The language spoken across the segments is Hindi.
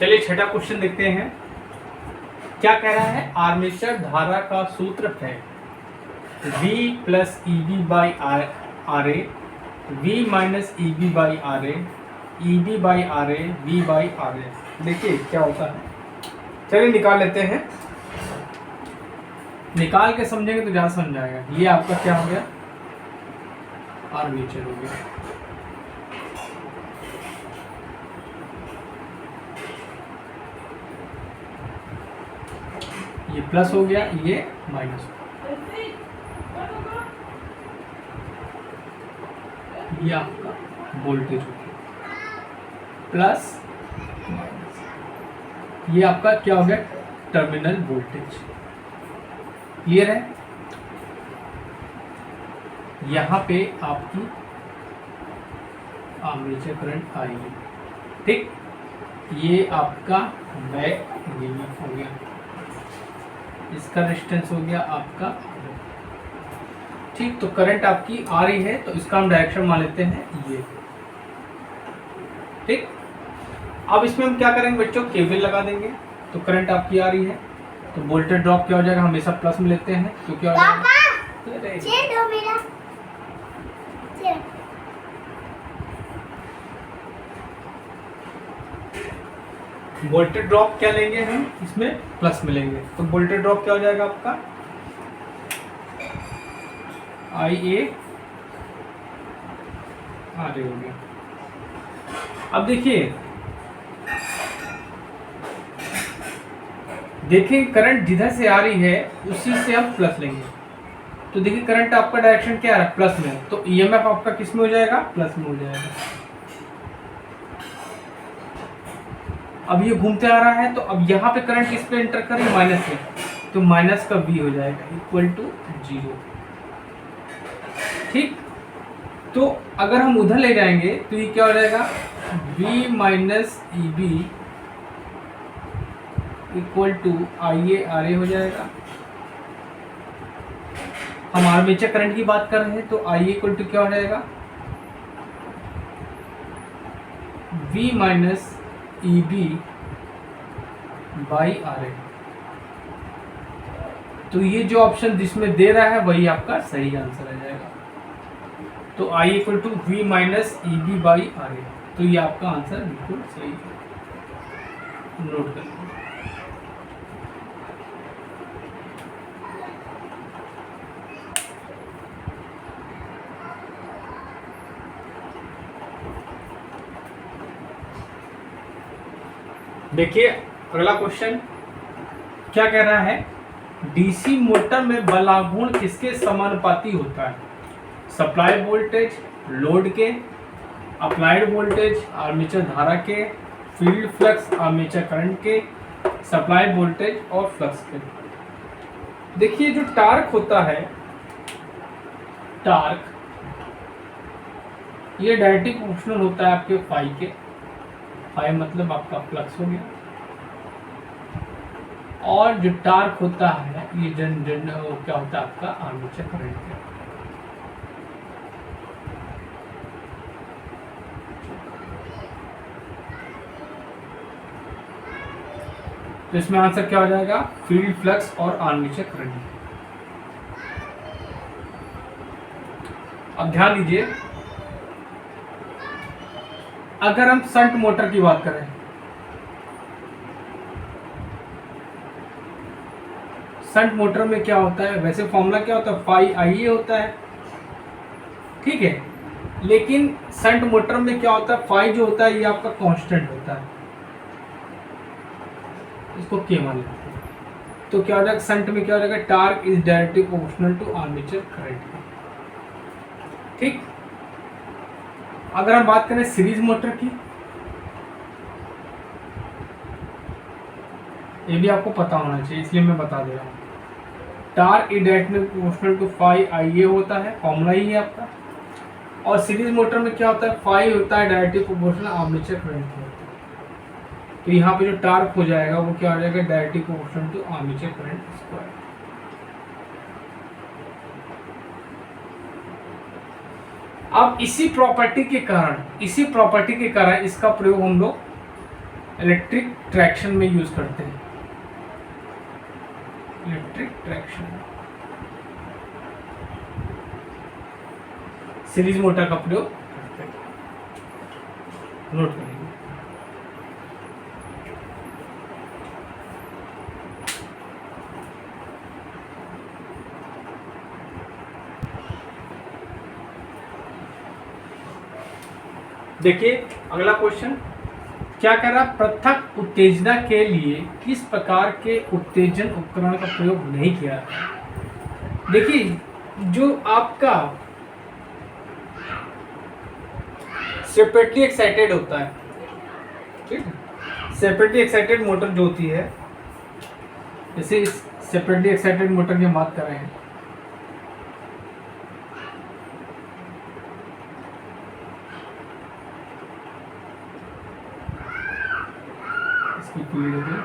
चलिए छठा क्वेश्चन देखते हैं। क्या कह रहा है? आर्मेचर धारा का सूत्र है V plus EB by RA, V minus EB by RA, EB by RA, V by RA। देखिए क्या होता है, चलिए निकाल लेते हैं। निकाल के समझेंगे तो ज़्यादा समझ आएगा। ये आपका क्या हो गया? आर्मेचर हो गया। ये प्लस हो गया, ये माइनस हो गया। ये आपका वोल्टेज हो गया, प्लस माइनस। ये आपका क्या हो गया? Terminal voltage. क्लियर है? यहाँ पे आपकी आर्मेचर करंट आएगी। ठीक, ये आपका बैक ईएमएफ हो गया, इसका रेजिस्टेंस हो गया आपका। ठीक, तो करंट आपकी आ रही है तो इसका हम डायरेक्शन मान लेते हैं ये। ठीक, अब इसमें हम क्या करेंगे बच्चों? केवीएल लगा देंगे। तो करंट आपकी आ रही है तो वोल्टेज ड्रॉप क्या हो जाएगा? हमेशा प्लस में लेते हैं तो क्या हो जाएगा? वोल्टेज ड्रॉप क्या लेंगे हम? इसमें प्लस में लेंगे। तो वोल्टेज ड्रॉप क्या हो जाएगा आपका? IA RA हो गया। अब देखिए करंट जिधर से आ रही है उसी से हम प्लस लेंगे। तो देखिए करंट आपका डायरेक्शन क्या आ रहा है? प्लस में। तो ईएमएफ आपका किस में हो जाएगा? प्लस में हो जाएगा। अब ये घूमते आ रहा है तो अब यहाँ पे करंट किस पे एंटर करें? माइनस में। तो माइनस का V हो जाएगा इक्वल टू 0। ठीक, तो अगर हम उधर ले जाएंगे तो ये क्या हो जाएगा? V minus EB equal to IA RA हो जाएगा। हम आर्मेचर करंट की बात कर रहे हैं तो IA इक्वल टू क्या हो जाएगा? V minus EB by RA। तो ये जो ऑप्शन जिसमें दे रहा है वही आपका सही आंसर आ जाएगा। तो I equal to V minus EB by RA। तो ये आपका आंसर बिल्कुल सही है, नोट कर लीजिए। देखिए अगला क्वेश्चन क्या कह रहा है? डीसी मोटर में बलागुण किसके समानुपाती होता है? सप्लाई वोल्टेज लोड के, अप्लाइड वोल्टेज आर्मेचर धारा के, फील्ड फ्लक्स आर्मेचर करंट के, सप्लाई वोल्टेज और फ्लक्स के। देखिए जो टार्क होता है, टार्क ये डायरेक्टली प्रोपोर्शनल होता है आपके फाई के। फाई मतलब आपका फ्लक्स हो गया। और जो टार्क होता है ये क्या होता है आपका? आर्मेचर करंट का। तो इसमें आंसर क्या हो जाएगा? फील्ड फ्लक्स और आर्मेचर करंट। अब ध्यान दीजिए, अगर हम शंट मोटर की बात करें, शंट मोटर में क्या होता है? वैसे फॉर्मूला क्या होता है? फाई IA होता है, ठीक है। लेकिन शंट मोटर में क्या होता है? फाई जो होता है ये आपका कांस्टेंट होता है, इसको K मान लेते हैं। तो क्या हो जाएगा? शंट में क्या हो जाएगा? Torque is directly proportional to armature current. ठीक, अगर हम बात करें सीरीज मोटर की, ये भी आपको पता होना चाहिए इसलिए मैं बता दे रहा हूँ। Torque is directly proportional to phi IA होता है, फॉर्मूला ही है आपका। और सीरीज मोटर में क्या होता है? फाई होता है डायरेक्टली प्रोपोर्शनल आर्मेचर करंट होता है। तो यहाँ पे जो टार्क हो जाएगा वो क्या हो जाएगा? Directly proportional to armature current square. अब इसी प्रॉपर्टी के कारण इसका प्रयोग हम लोग इलेक्ट्रिक ट्रैक्शन में यूज करते हैं, इलेक्ट्रिक ट्रैक्शन सीरीज मोटर का प्रयोग करते हैं। नोट करेंगे। देखिए अगला क्वेश्चन क्या कह रहा, पृथक उत्तेजना के लिए किस प्रकार के उत्तेजन उपकरण का प्रयोग नहीं किया है। देखिए जो आपका सेपरेटली एक्साइटेड होता है, ठीक है, सेपरेटली एक्साइटेड मोटर जो होती है, जैसे इस सेपरेटली एक्साइटेड मोटर की हम बात कर रहे हैं, इसकी फील्ड होगी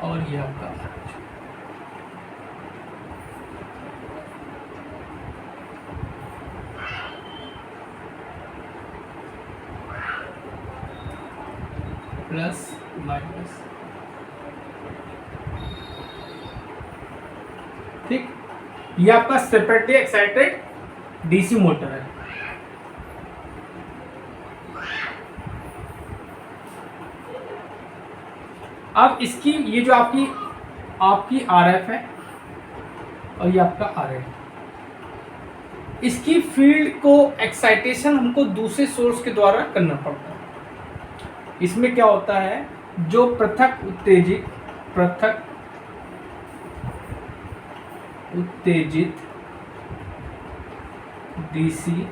और ये आपका प्लस माइनस, ठीक। ये आपका सेपरेटली एक्साइटेड डीसी मोटर है। अब इसकी ये जो आपकी आरएफ है और ये आपका आरएफ, इसकी फील्ड को एक्साइटेशन हमको दूसरे सोर्स के द्वारा करना पड़ता है। इसमें क्या होता है, जो पृथक उत्तेजित डीसी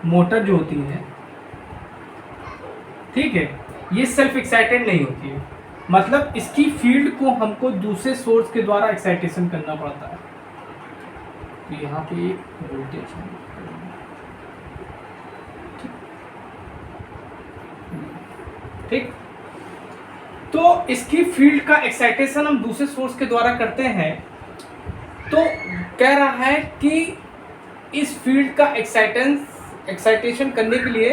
मोटर जो होती है, ठीक है, ये सेल्फ एक्साइटेड नहीं होती है, मतलब इसकी फील्ड को हमको दूसरे सोर्स के द्वारा एक्साइटेशन करना पड़ता है। तो यहाँ पे एक वोल्टेज है, ठीक। तो इसकी फील्ड का एक्साइटेशन हम दूसरे सोर्स के द्वारा करते हैं। तो कह रहा है कि इस फील्ड का एक्साइटेशन करने के लिए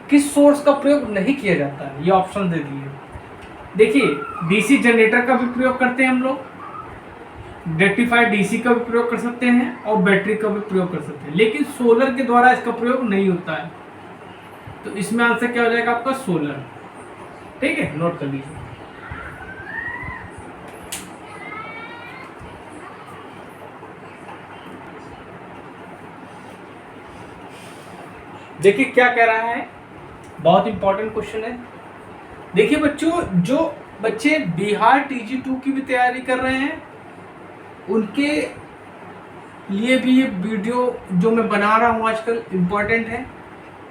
किस सोर्स का प्रयोग नहीं किया जाता है, ये ऑप्शन दे दिए। देखिए डीसी जनरेटर का भी प्रयोग करते हैं हम लोग, रेक्टिफाइड डीसी का भी प्रयोग कर सकते हैं और बैटरी का भी प्रयोग कर सकते हैं, लेकिन सोलर के द्वारा इसका प्रयोग नहीं होता है। तो इसमें आंसर क्या हो जाएगा आपका सोलर, ठीक है, नोट कर लीजिए। देखिए क्या कह रहा है, बहुत इंपॉर्टेंट क्वेश्चन है। देखिए बच्चों, जो बच्चे बिहार TG2 की भी तैयारी कर रहे हैं उनके लिए भी ये वीडियो जो मैं बना रहा हूँ आजकल इम्पोर्टेंट है,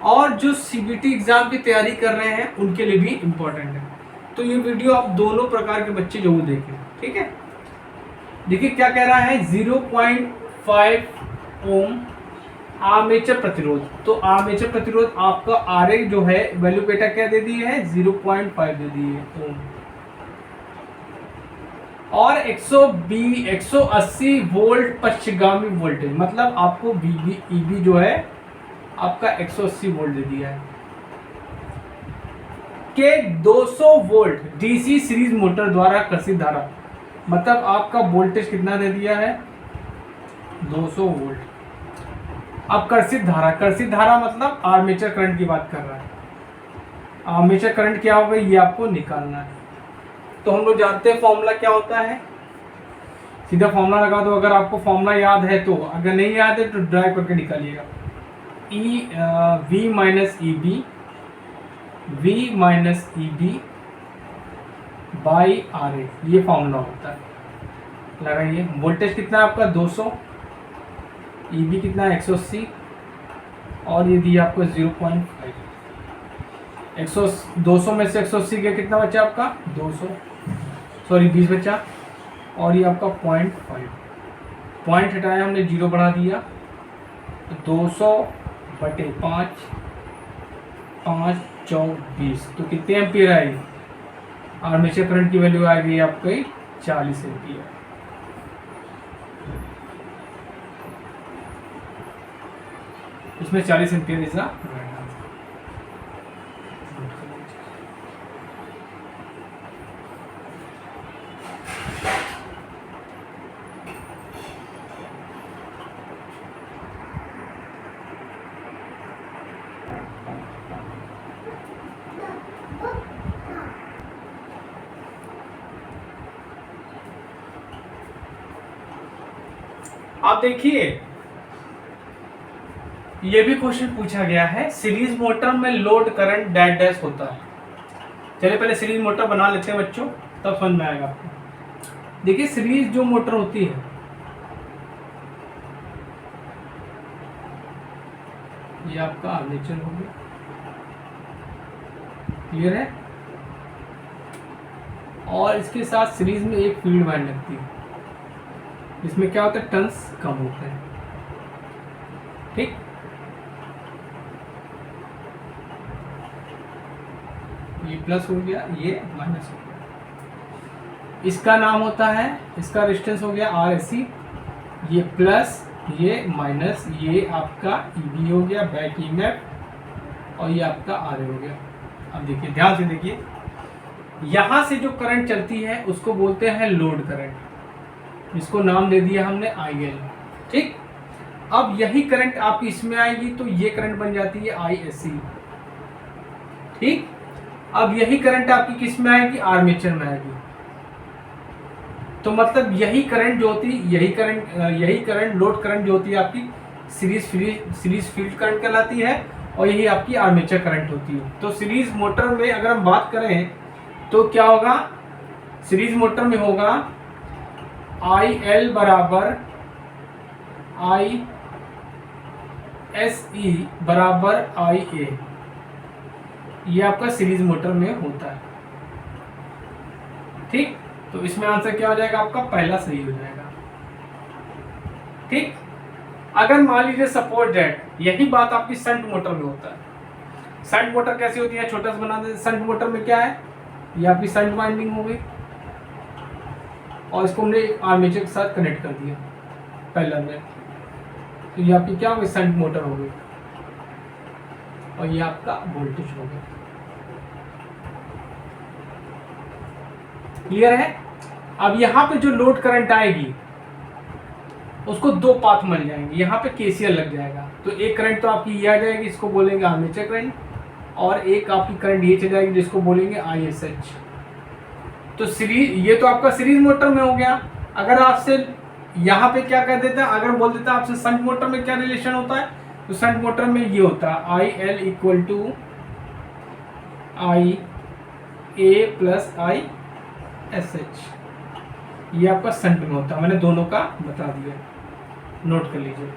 और जो CBT एग्जाम की तैयारी कर रहे हैं उनके लिए भी इम्पोर्टेंट है। तो ये वीडियो आप दोनों प्रकार के बच्चे जरूर देखें, ठीक है। देखिए क्या कह रहा है, 0.5 ओम आर्मेचर प्रतिरोध। तो आर्मेचर प्रतिरोध आपका RA जो है वैल्यू बेटा क्या दे दी है, 0.5 दे दी है ओम, और 180 वोल्ट पश्चिमगामी वोल्टेज, मतलब आपको EB जो है आपका 180 वोल्ट दे दिया है, के 200 वोल्ट डीसी सीरीज मोटर द्वारा कर्षित धारा, मतलब आपका वोल्टेज कितना दे दिया है, 200 वोल्ट। अब कर्षित धारा मतलब आर्मेचर करंट की बात कर रहा है। आर्मेचर करंट क्या होगा ये आपको निकालना है। तो हम लोग जानते हैं फॉर्मूला क्या होता है, सीधा फॉर्मूला लगा दो। अगर आपको फॉर्मूला याद है तो, अगर नहीं याद है तो ड्राइव करके निकालिएगा। V minus EB by RA, ये फॉर्मूला होता है। लगाइए, वोल्टेज कितना है आपका 200, EB कितना है 180, और ये दिया आपको 0.5। 200 में से 180 के कितना बचा आपका 200, सॉरी 20 बचा, और ये आपका 0.5, पॉइंट हटाया हमने, 0 बढ़ा दिया, तो 200/5, 5 चौक 20, तो कितने एम्पियर आएगी, आर्मेचर करंट की वैल्यू आ गई आपकी 40 एम्पियर। इसमें 40 ampere is the right answer. आप देखिए ये भी क्वेश्चन पूछा गया है, सीरीज मोटर में लोड करंट डैश डैश होता है। चलिए पहले सीरीज मोटर बना लेते हैं बच्चों, तब समझ में आएगा आपको। देखिए सीरीज जो मोटर होती है, ये आपका आर्मेचर हो गया, क्लियर है, और इसके साथ सीरीज में एक फील्ड वायर लगती है, इसमें क्या होता है, टर्न्स कम होते हैं, ठीक। ये प्लस हो गया, ये माइनस हो गया। इसका नाम होता है, इसका रेजिस्टेंस हो गया RSC, ये प्लस, ये माइनस, ये आपका EB हो गया, बैक EMF, और ये आपका RA हो गया। अब देखिए ध्यान से देखिए, यहां से जो करंट चलती है उसको बोलते हैं लोड करंट, जिसको नाम दे दिया हमने IL, ठीक। अब यही करंट आपकी इसमें आएगी तो ये करंट बन जाती है ISC, ठीक। अब यही करंट आपकी किस में आएगी, आर्मेचर में आएगी। तो मतलब यही करंट जो होती है, यही करंट लोड करंट जो होती है आपकी सीरीज फील्ड करंट कहलाती है, और यही आपकी आर्मेचर करंट होती है। तो सीरीज मोटर में अगर हम बात करें तो क्या होगा, सीरीज मोटर में होगा IL बराबर ISE बराबर IA, ये आपका सीरीज मोटर में होता है, ठीक। तो इसमें आंसर क्या हो जाएगा आपका, पहला सही हो जाएगा, ठीक। अगर मान लीजिए सपोज दैट यही बात आपकी शंट मोटर में होता है। शंट मोटर कैसी होती है, छोटा सा बना देते। शंट मोटर में क्या है, ये आपकी शंट वाइंडिंग हो गई, और इसको हमने आर्मेचर के साथ कनेक्ट कर दिया पहला में, तो ये आपकी क्या हो गई, शंट मोटर हो गई, और ये आपका वोल्टेज हो गया, क्लियर है। अब यहाँ पे जो लोड करंट आएगी उसको दो पाथ मिल जाएंगे, यहाँ पे KCL लग जाएगा, तो एक करंट तो आपकी ये आ जाएगी, इसको बोलेंगे आर्मेचर करंट, और एक आपकी करंट ये चल जाएगी जिसको बोलेंगे ISH। तो सीरीज, ये तो आपका सीरीज मोटर में हो गया। अगर आपसे यहाँ पे क्या कर देता है, अगर बोल देता है आपसे शंट मोटर में क्या रिलेशन होता है, तो शंट मोटर में ये होता है IL equal to IA plus ISH, ये आपका शंट में होता है। मैंने दोनों का बता दिया, नोट कर लीजिए।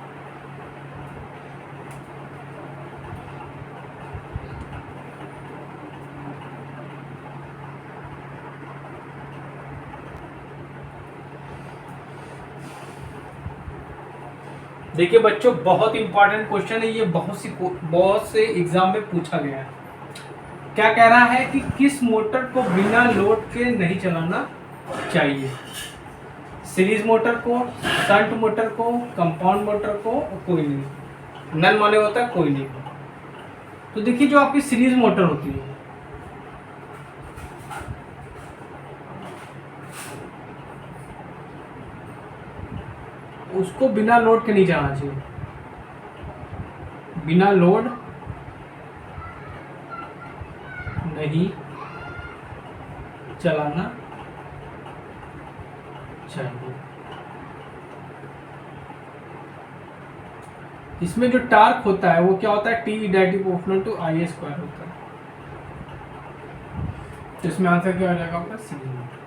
देखिए बच्चों, बहुत इंपॉर्टेंट क्वेश्चन है ये, बहुत से एग्जाम में पूछा गया है। क्या कह रहा है कि किस मोटर को बिना लोड के नहीं चलाना चाहिए, सीरीज मोटर को, शंट मोटर को, कंपाउंड मोटर को, कोई नहीं, नन माने होता है कोई नहीं। तो देखिए जो आपकी सीरीज मोटर होती है उसको बिना लोड के नहीं चलाना चाहिए, बिना लोड नहीं चलाना चाहिए। इसमें जो टार्क होता है वो क्या होता है, T directly proportional to IA स्क्वायर होता है। तो इसमें आंसर क्या हो जाएगा आपका, सीरीज मोटर।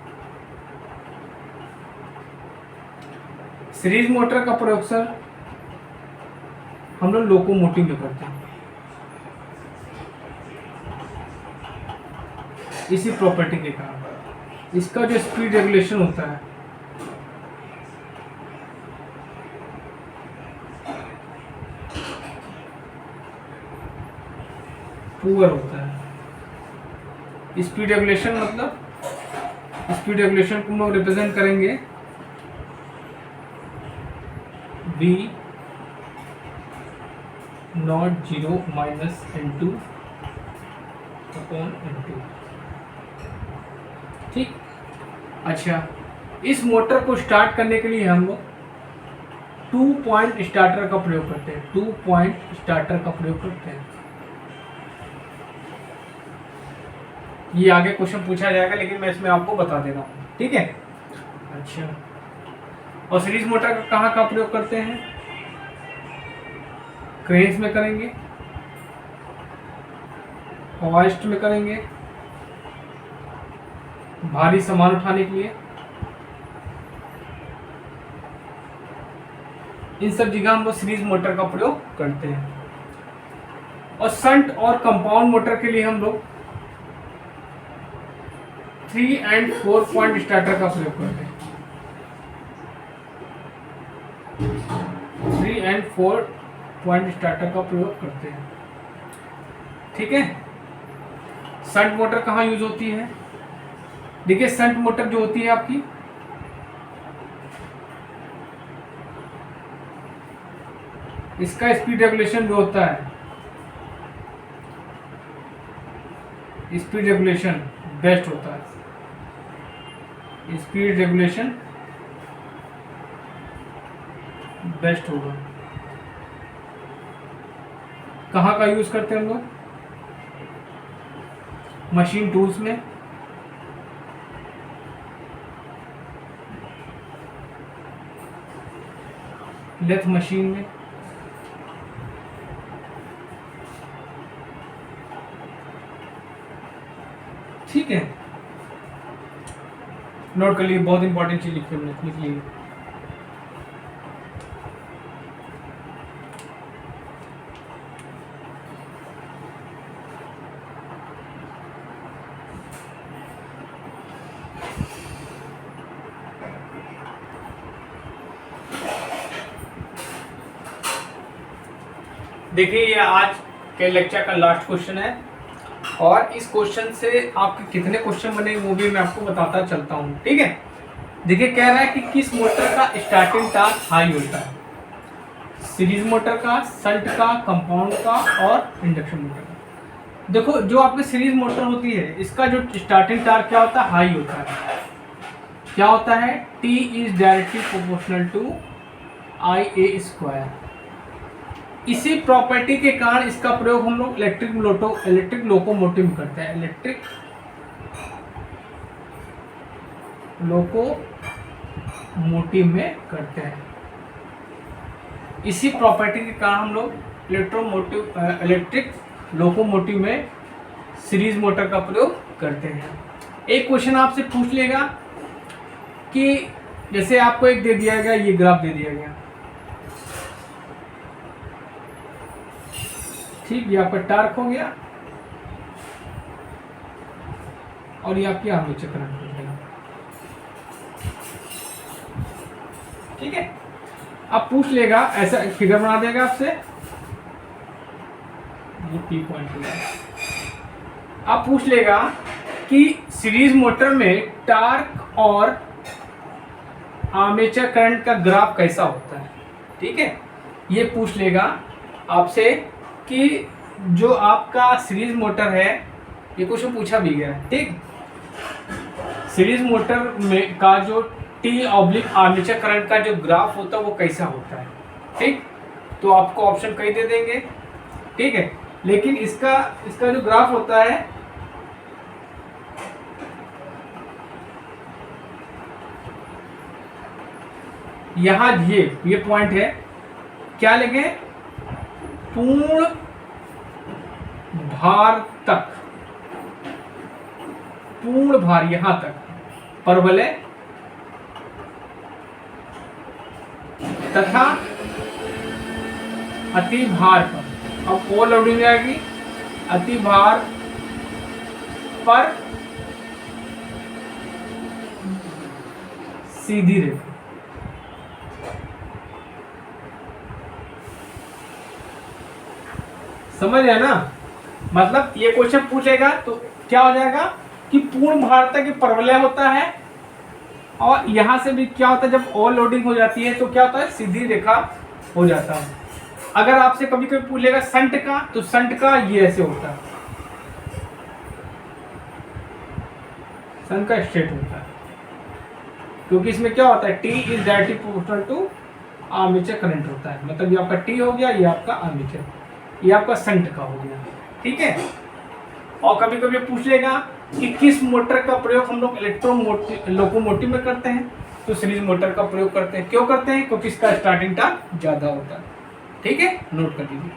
सीरीज मोटर का प्रयोग सर हम लोग लोकोमोटिव में करते हैं, इसी प्रॉपर्टी के कारण। इसका जो स्पीड रेगुलेशन होता है पुअर होता है। स्पीड रेगुलेशन मतलब, स्पीड रेगुलेशन को हम लोग रिप्रेजेंट करेंगे V not zero minus N2 upon N2। ठीक। अच्छा, इस मोटर को स्टार्ट करने के लिए हम लोग 2 पॉइंट स्टार्टर का प्रयोग करते हैं। 2 पॉइंट स्टार्टर का प्रयोग करते हैं। ये आगे क्वेश्चन पूछा जाएगा, लेकिन मैं इसमें आपको बता दे रहा हूँ। ठीक है। अच्छा, और सीरीज मोटर का कहाँ का प्रयोग करते हैं? क्रेन्स में करेंगे, हॉइस्ट में करेंगे, भारी सामान उठाने के लिए, इन सब जगह हम लोग सीरीज मोटर का प्रयोग करते हैं। और शंट और कंपाउंड मोटर के लिए हम लोग 3 एंड 4 पॉइंट स्टार्टर का प्रयोग करते हैं। 3 एंड 4 पॉइंट स्टार्टर का प्रयोग करते हैं। ठीक है। शंट मोटर कहाँ यूज होती है? देखिए, शंट मोटर जो होती है आपकी, इसका स्पीड रेगुलेशन जो होता है, स्पीड रेगुलेशन बेस्ट होता है। स्पीड रेगुलेशन बेस्ट होगा। कहाँ का यूज करते हैं हम लोग? मशीन टूल्स में, लेथ मशीन में, ठीक है। नोट कर लिए, बहुत इंपॉर्टेंट चीज लिख लीजिए। देखिए, ये आज के लेक्चर का लास्ट क्वेश्चन है, और इस क्वेश्चन से आपके कितने क्वेश्चन बने वो भी मैं आपको बताता चलता हूँ। ठीक है। देखिए, कह रहा है कि किस मोटर का स्टार्टिंग टॉर्क हाई होता है? सीरीज मोटर का, शंट का, कंपाउंड का और इंडक्शन मोटर का। देखो, जो आपकी सीरीज मोटर होती है, इसका जो स्टार्टिंग टॉर्क क्या होता है? हाई होता है। क्या होता है? T is directly proportional to IA²। इसी प्रॉपर्टी के कारण इसका प्रयोग हम लोग इलेक्ट्रिक लोकोमोटिव में करते हैं। इलेक्ट्रिक लोकोमोटिव में करते हैं। इसी प्रॉपर्टी के कारण हम लोग इलेक्ट्रिक लोकोमोटिव में सीरीज मोटर का प्रयोग करते हैं। एक क्वेश्चन आपसे पूछ लेगा कि जैसे आपको एक दे दिया गया, ये ग्राफ दे दिया गया, ठीक, ये आपका टार्क हो गया और ये आपकी आर्मेचर करंट हो गया। ठीक है। अब पूछ लेगा, ऐसा फिगर बना देगा आपसे, ये P पॉइंट हो गया। अब पूछ लेगा कि सीरीज मोटर में टार्क और आर्मेचर करंट का ग्राफ कैसा होता है। ठीक है। ये पूछ लेगा आपसे कि जो आपका सीरीज मोटर है, ये क्वेश्चन पूछा भी गया है। ठीक, सीरीज मोटर में का जो T/आर्मेचर करंट का जो ग्राफ होता है वो कैसा होता है। ठीक, तो आपको ऑप्शन कई दे देंगे। ठीक है, लेकिन इसका जो ग्राफ होता है, यहाँ ये पॉइंट है, क्या लगे? पूर्ण भार तक, पूर्ण भार यहां तक परवलय तथा अति भार पर, अब ओवर लोडिंग आएगी, अति भार पर सीधी रेखा। समझ रहे हैं ना? मतलब ये क्वेश्चन पूछेगा तो क्या हो जाएगा कि पूर्ण भार तक परवलय होता है, और यहां से भी क्या होता है, जब ओवर लोडिंग हो जाती है तो क्या होता है? सीधी रेखा हो जाता है। अगर आपसे कभी कभी पूछेगा संट का, तो संट का ये ऐसे होता है, संट का स्ट्रेट होता है, क्योंकि इसमें क्या होता है, T is directly proportional to armature current होता है। मतलब ये आपका टी हो गया, ये आपका आर्मेचर, ये आपका संट का हो गया, ठीक है। और कभी कभी पूछ लेगा कि किस मोटर का प्रयोग हम लोग लोकोमोटिव में करते हैं, तो सीरीज मोटर का प्रयोग करते हैं। क्यों करते हैं? क्योंकि इसका स्टार्टिंग टॉर्क ज्यादा होता है, ठीक है, नोट कर लीजिए।